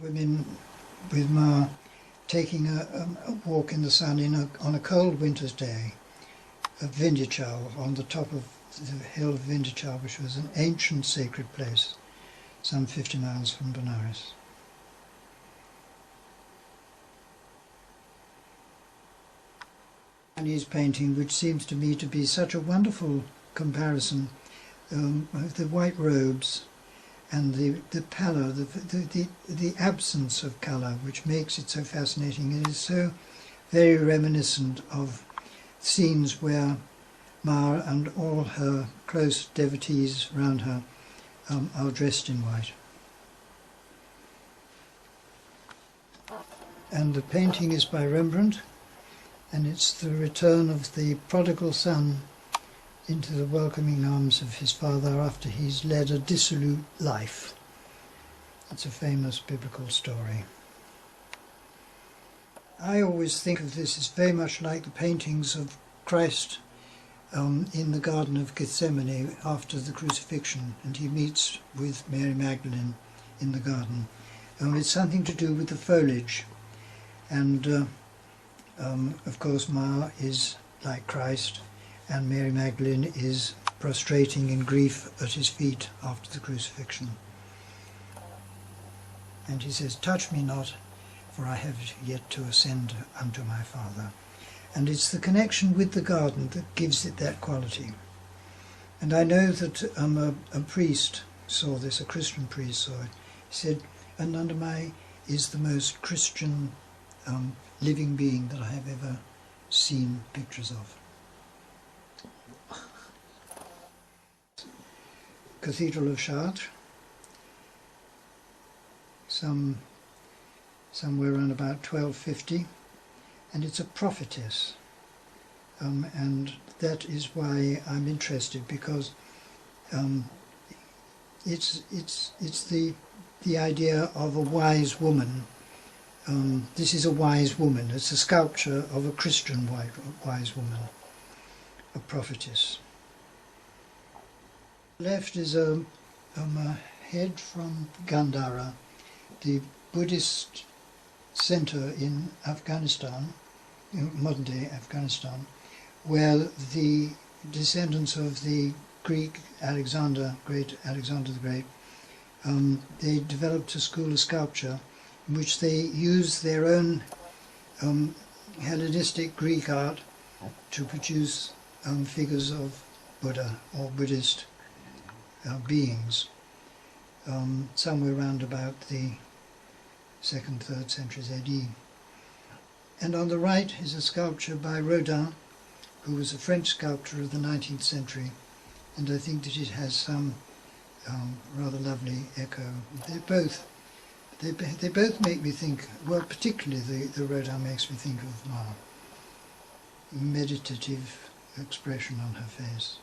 Women with Ma taking a walk in the sun on a cold winter's day of Vindhyachal, on the top of the hill of Vindhyachal, which was an ancient sacred place some 50 miles from Benares. Chinese painting, which seems to me to be such a wonderful comparison of the white robes and the pallor, the absence of colour, which makes it so fascinating. It is so very reminiscent of scenes where Ma and all her close devotees around her are dressed in white. And the painting is by Rembrandt, and it's the return of the prodigal son into the welcoming arms of his father after he's led a dissolute life. It's a famous biblical story. I always think of this as very much like the paintings of Christ in the Garden of Gethsemane after the crucifixion, and he meets with Mary Magdalene in the garden. It's something to do with the foliage, and of course Ma is like Christ, and Mary Magdalene is prostrating in grief at his feet after the crucifixion. And he says, "Touch me not, for I have yet to ascend unto my Father." And it's the connection with the garden that gives it that quality. And I know that a priest saw this, a Christian priest saw it. He said, "Anandamayi is the most Christian living being that I have ever seen pictures of." Cathedral of Chartres, somewhere around about 1250, and it's a prophetess, and that is why I'm interested, because it's the idea of a wise woman. This is a wise woman. It's a sculpture of a Christian wise woman, a prophetess. Left is a head from Gandhara, the Buddhist center in Afghanistan, in modern-day Afghanistan, where the descendants of the Greek great Alexander the Great, they developed a school of sculpture in which they used their own Hellenistic Greek art to produce figures of Buddha or Buddhist beings, somewhere around about the 2nd, 3rd centuries AD. And on the right is a sculpture by Rodin, who was a French sculptor of the 19th century, and I think that it has some rather lovely echo. They both make me think, well, particularly the Rodin makes me think of Ma. Meditative expression on her face.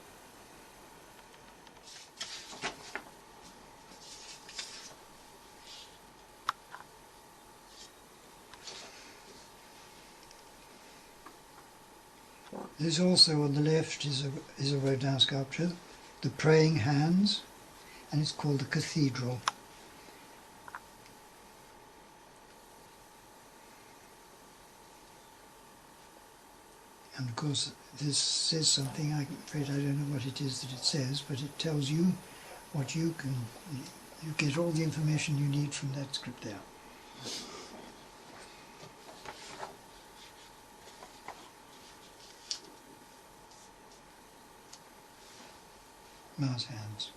There's also on the left is a Rodin sculpture, the Praying Hands, and it's called the Cathedral. And of course this says something. I'm afraid I don't know what it is that it says, but it tells you what you get all the information you need from that script there. Ma's hands.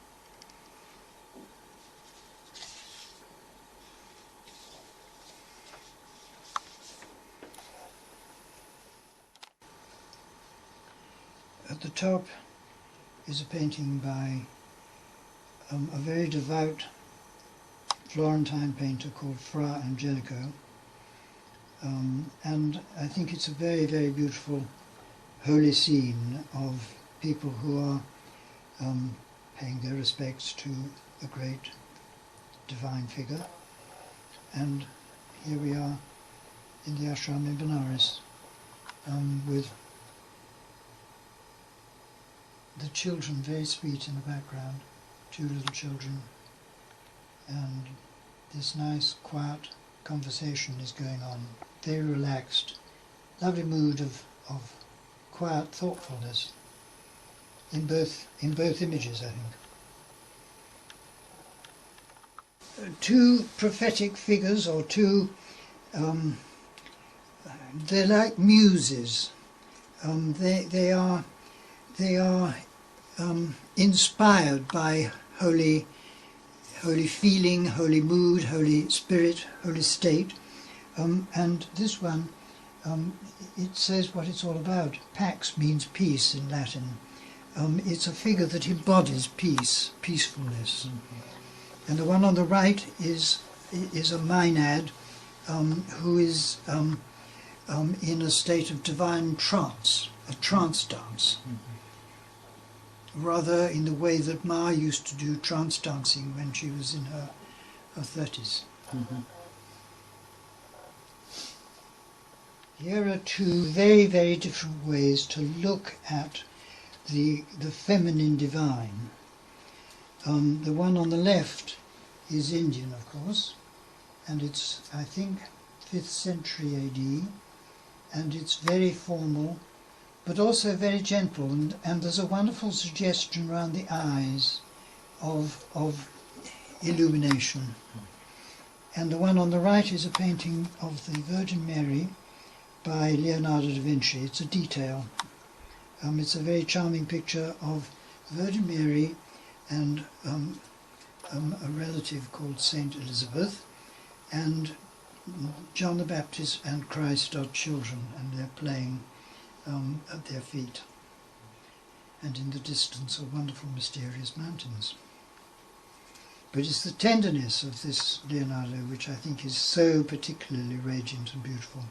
At the top is a painting by a very devout Florentine painter called Fra Angelico, and I think it's a very, very beautiful holy scene of people who are paying their respects to a great divine figure. And here we are in the ashram in Benares, with the children very sweet in the background, 2 little children, and this nice, quiet conversation is going on. Very relaxed, lovely mood of quiet thoughtfulness in both images, I think. Two prophetic figures, or two, they're like muses. They are inspired by holy feeling, holy mood, holy spirit, holy state. And this one, it says what it's all about. Pax means peace in Latin. It's a figure that embodies peace, peacefulness. And the one on the right is a Maenad who is in a state of divine trance, a trance dance. Rather in the way that Ma used to do trance dancing when she was in her 30s. Here are two very, very different ways to look at the feminine divine. The one on the left is Indian, of course, and it's, I think, 5th century AD, and it's very formal, but also very gentle, and there's a wonderful suggestion around the eyes of illumination. And the one on the right is a painting of the Virgin Mary by Leonardo da Vinci. It's a detail. It's a very charming picture of Virgin Mary and a relative called Saint Elizabeth, and John the Baptist and Christ are children, and they're playing at their feet. And in the distance are wonderful mysterious mountains. But it's the tenderness of this Leonardo which I think is so particularly radiant and beautiful.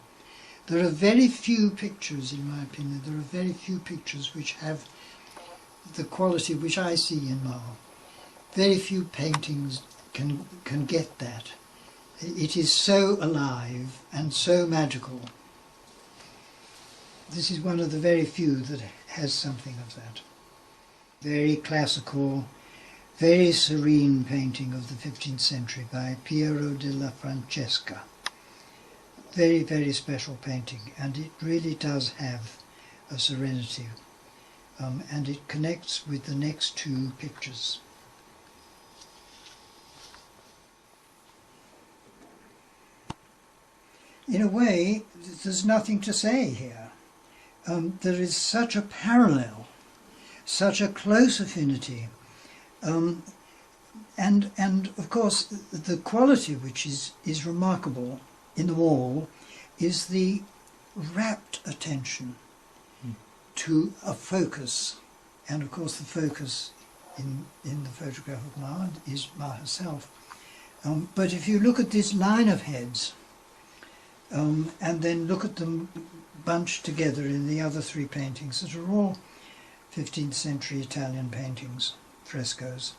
There are very few pictures, in my opinion, there are very few pictures which have the quality which I see in Ma. Very few paintings can get that. It is so alive and so magical. This is one of the very few that has something of that. Very classical, very serene painting of the 15th century by Piero della Francesca. Very, very special painting, and it really does have a serenity, and it connects with the next two pictures. In a way, there's nothing to say here. There is such a parallel, such a close affinity, and of course the quality which is remarkable in them all is the rapt attention to a focus, and of course the focus in the photograph of Ma is Ma herself. But if you look at this line of heads, and then look at them bunched together in the other three paintings that are all 15th century Italian paintings, frescoes,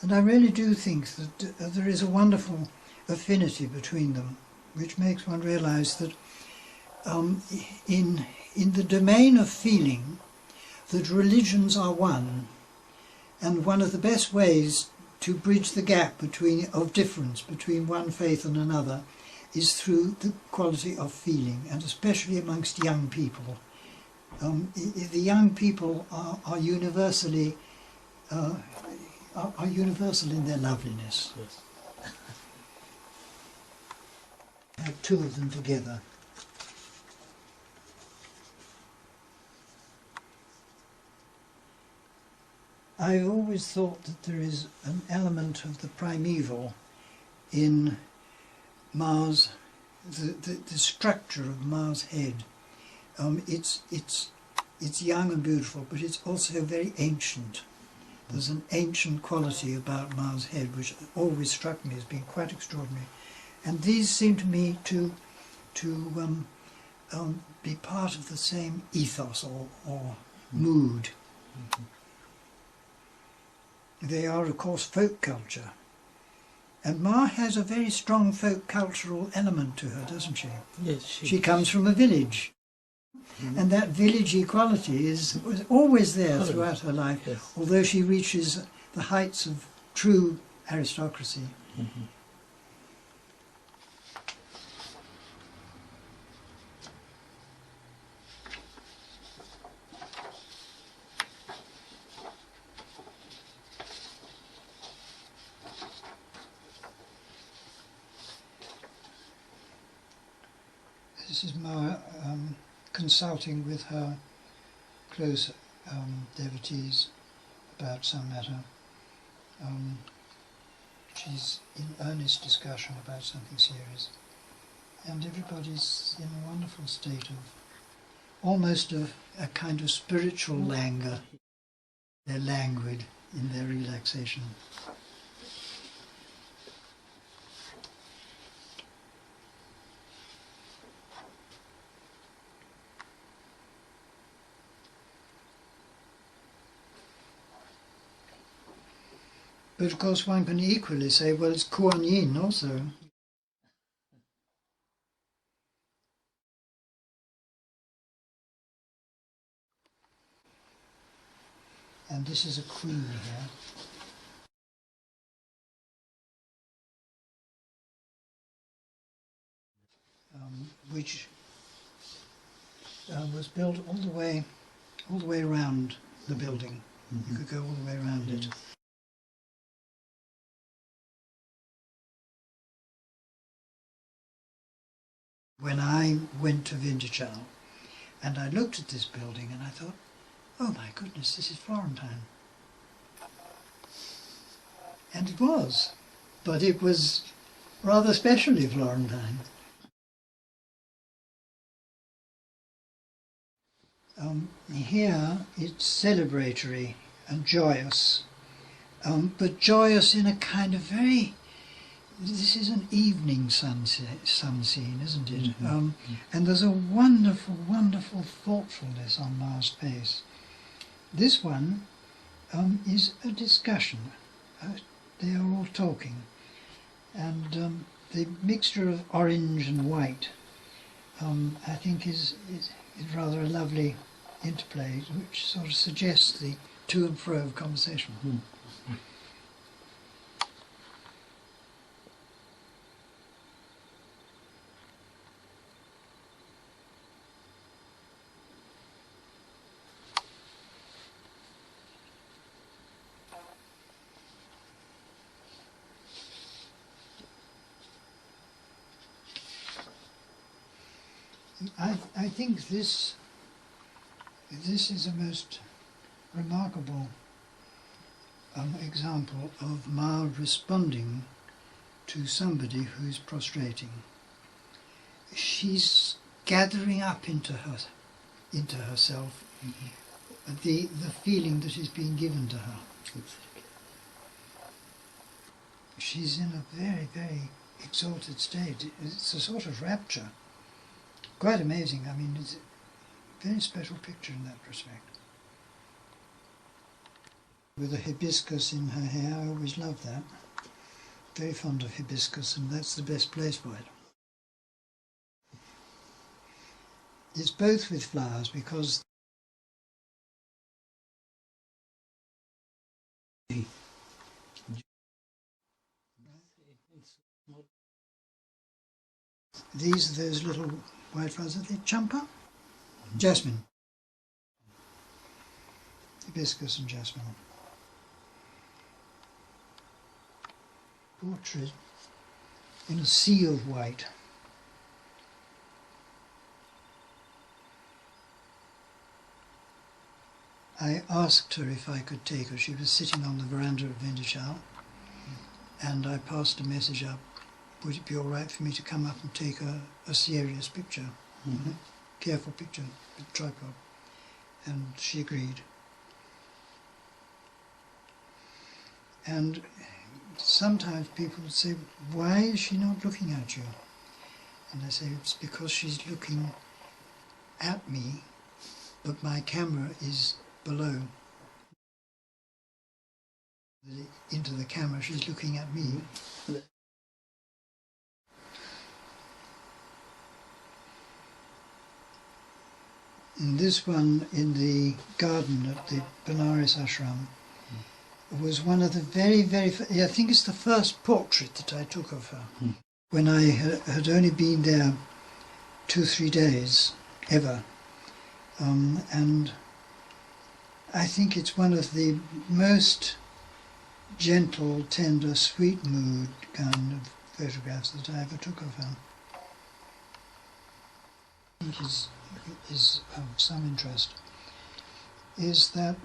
and I really do think that there is a wonderful affinity between them, which makes one realize that in the domain of feeling, that religions are one, and one of the best ways to bridge the gap of difference between one faith and another is through the quality of feeling, and especially amongst young people. The young people are universally are universal in their loveliness. Yes. Have two of them together. I've always thought that there is an element of the primeval in Ma's, the structure of Ma's head. It's young and beautiful, but it's also very ancient. There's an ancient quality about Ma's head which always struck me as being quite extraordinary. And these seem to me to be part of the same ethos or mood. They are, of course, folk culture. And Ma has a very strong folk cultural element to her, doesn't she? Yes, she comes from a village. And that village equality was always there throughout her life, yes. Although she reaches the heights of true aristocracy. This is Ma consulting with her close devotees about some matter. She's in earnest discussion about something serious, and everybody's in a wonderful state of almost a kind of spiritual languor. They're languid in their relaxation. But of course one can equally say, well, it's Kuan Yin also. And this is a queen here. Which was built all the way around the building. You could go all the way around it. When I went to Vindichal and I looked at this building and I thought, oh my goodness, this is Florentine. And it was, but it was rather specially Florentine. Here it's celebratory and joyous, but joyous in a kind of very, this is an evening sun scene, isn't it? And there's a wonderful, wonderful thoughtfulness on Ma's face. This one is a discussion. They are all talking. And the mixture of orange and white, I think is rather a lovely interplay, which sort of suggests the to and fro of conversation. I think this is a most remarkable example of Ma responding to somebody who's prostrating. She's gathering up into herself the feeling that is being given to her. She's in a very, very exalted state. It's a sort of rapture. Quite amazing. I mean, it's a very special picture in that respect. With a hibiscus in her hair, I always love that. Very fond of hibiscus, and that's the best place for it. It's both with flowers because these are those little white flowers. Are they champa? Jasmine. Hibiscus and jasmine. Portrait in a sea of white. I asked her if I could take her. She was sitting on the veranda of Vindichal, and I passed a message up. Would it be all right for me to come up and take a serious picture, careful picture with a tripod? And she agreed. And sometimes people would say, why is she not looking at you? And I say, it's because she's looking at me, but my camera is below. Into the camera, she's looking at me. And this one in the garden at the Benares Ashram was one of the very, very, I think it's the first portrait that I took of her. When I had only been there 2-3 days, ever. And I think it's one of the most gentle, tender, sweet mood kind of photographs that I ever took of her. think is of some interest is that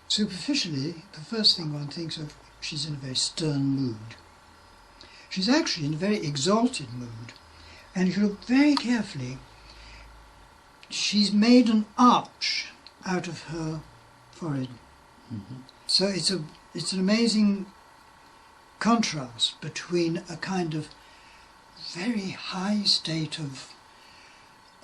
superficially, the first thing one thinks of, she's in a very stern mood. She's actually in a very exalted mood, and if you look very carefully, she's made an arch out of her forehead. Mm-hmm. So it's an amazing contrast between a kind of very high state of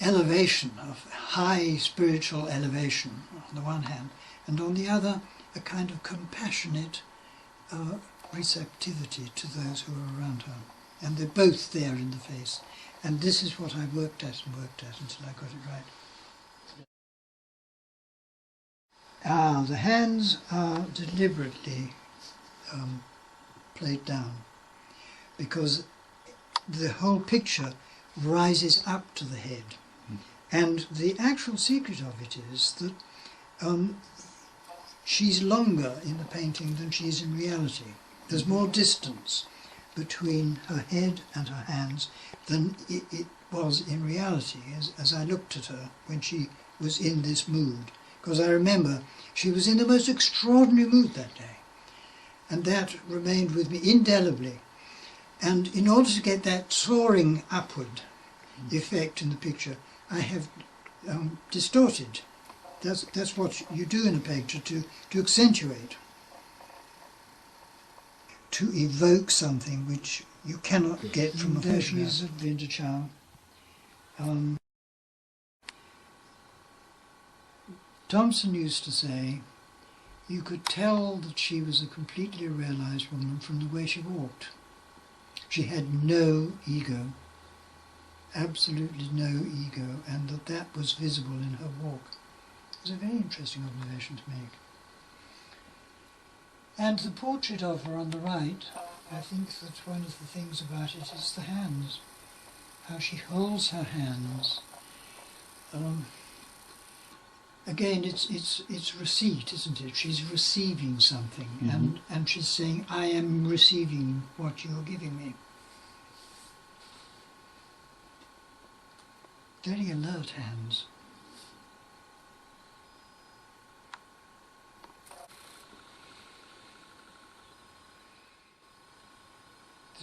elevation, of high spiritual elevation on the one hand, and on the other a kind of compassionate receptivity to those who are around her. And they're both there in the face. And this is what I worked at until I got it right. The hands are deliberately played down because the whole picture rises up to the head. And the actual secret of it is that she's longer in the painting than she is in reality. There's more distance between her head and her hands than it was in reality as I looked at her when she was in this mood. Because I remember she was in the most extraordinary mood that day. And that remained with me indelibly. And in order to get that soaring upward effect in the picture, I have distorted. That's what you do in a picture, to accentuate, to evoke something which you cannot get from a photograph. Of Vinta Chow. Thompson used to say, you could tell that she was a completely realized woman from the way she walked. She had no ego, absolutely no ego, and that was visible in her walk. It was a very interesting observation to make. And the portrait of her on the right, I think that one of the things about it is the hands, how she holds her hands. Again, it's receipt, isn't it? She's receiving something, and she's saying, I am receiving what you're giving me. Very alert hands.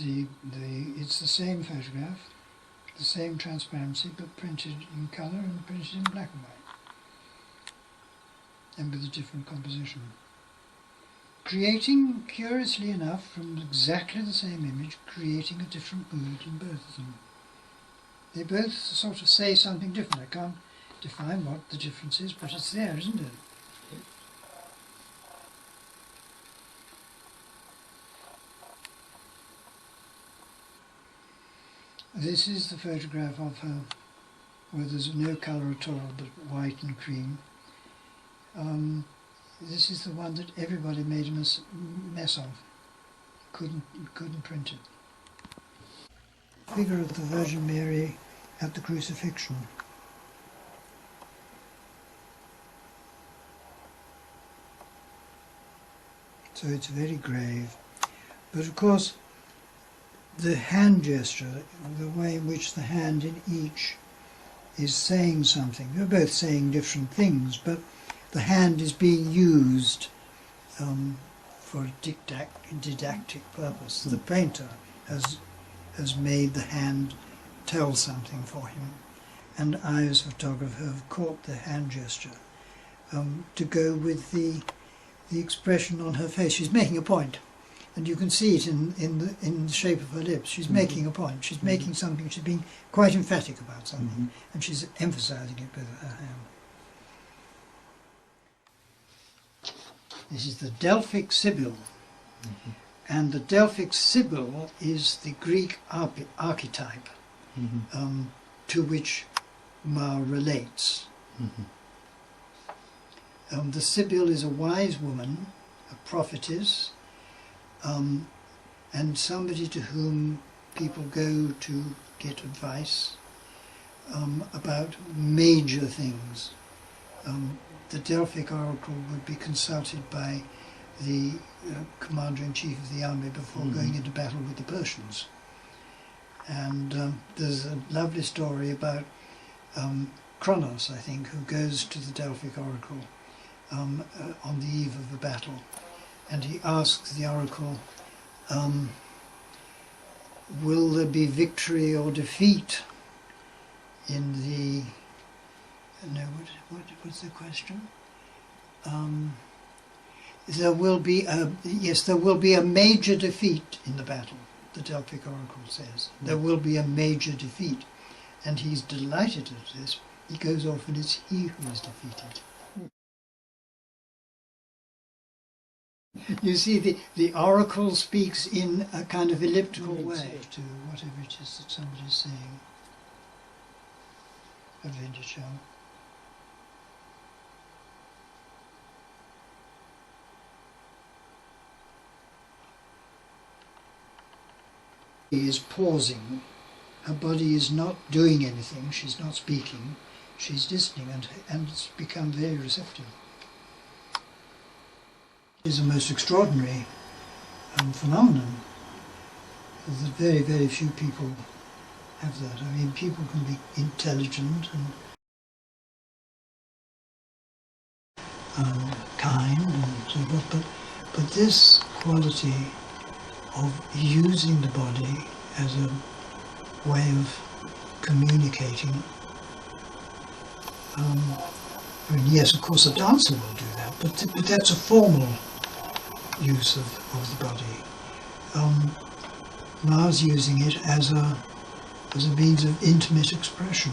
It's the same photograph, the same transparency, but printed in colour and printed in black and white, and with a different composition. Creating, curiously enough, from exactly the same image, creating a different mood in both of them. They both sort of say something different. I can't define what the difference is, but it's there, isn't it? This is the photograph of her where there's no colour at all but white and cream. This is the one that everybody made a mess of. Couldn't print it. Figure of the Virgin Mary at the crucifixion. So it's very grave. But of course, the hand gesture, the way in which the hand in each is saying something. They're both saying different things, but the hand is being used for a didactic purpose. The painter has made the hand tell something for him, and I as a photographer have caught the hand gesture to go with the expression on her face. She's making a point. And you can see it in the shape of her lips. She's making a point. She's making something. She's being quite emphatic about something, and she's emphasising it with her hand. This is the Delphic Sibyl, and the Delphic Sibyl is the Greek archetype to which Ma relates. The Sibyl is a wise woman, a prophetess, and somebody to whom people go to get advice about major things. The Delphic oracle would be consulted by the commander-in-chief of the army before going into battle with the Persians. And there's a lovely story about Kronos, I think, who goes to the Delphic oracle on the eve of a battle, and he asks the oracle, will there be victory or defeat in the... No, what was the question? There will be a... Yes, there will be a major defeat in the battle, the Delphic oracle says. There will be a major defeat. And he's delighted at this. He goes off and it's he who is defeated. You see, the oracle speaks in a kind of elliptical way to whatever it is that somebody's saying. Advantage. She is pausing. Her body is not doing anything. She's not speaking. She's listening, and it's become very receptive. It's a most extraordinary phenomenon. That very, very few people have that. I mean, people can be intelligent and kind and so forth, but this quality of using the body as a way of communicating. I mean, yes, of course, a dancer will do that, but that's a formal use of the body. Ma's using it as a means of intimate expression.